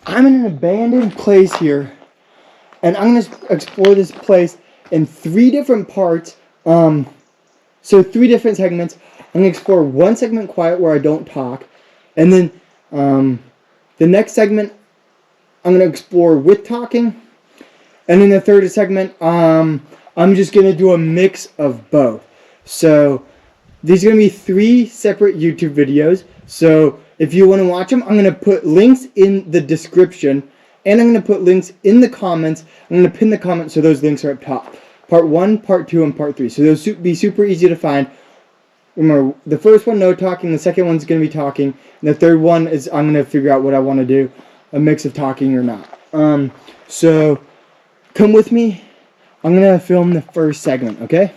I'm in an abandoned place here, and I'm going to explore this place in 3 different parts. So 3 different segments. I'm going to explore one segment quiet where I don't talk, and then the next segment I'm going to explore with talking, and in the third segment I'm just going to do a mix of both. So these are going to be 3 separate YouTube videos. So if you want to watch them, I'm going to put links in the description, and I'm going to put links in the comments. I'm going to pin the comments so those links are up top. Part 1, Part 2, and Part 3. So those will be super easy to find. Remember, the first one, no talking. The second one's going to be talking. And the third one is I'm going to figure out what I want to do. A mix of talking or not. So come with me. I'm going to film the first segment, okay?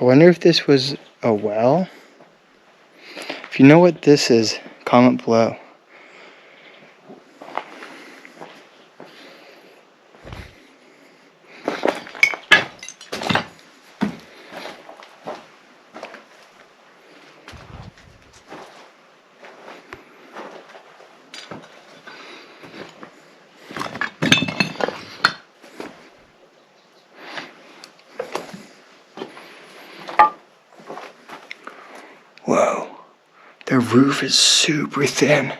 I wonder if this was a well? If you know what this is, comment below. Whoa, the roof is super thin.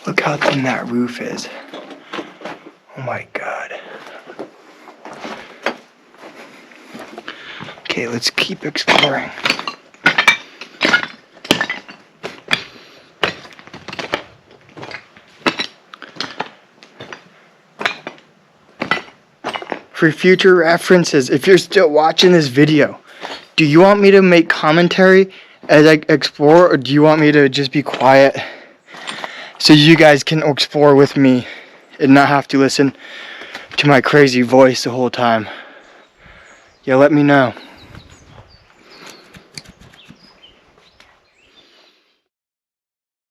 Look how thin that roof is. Oh my god. Okay, let's keep exploring. For future references, if you're still watching this video, do you want me to make commentary as I explore, or do you want me to just be quiet so you guys can explore with me and not have to listen to my crazy voice the whole time? Yeah, let me know.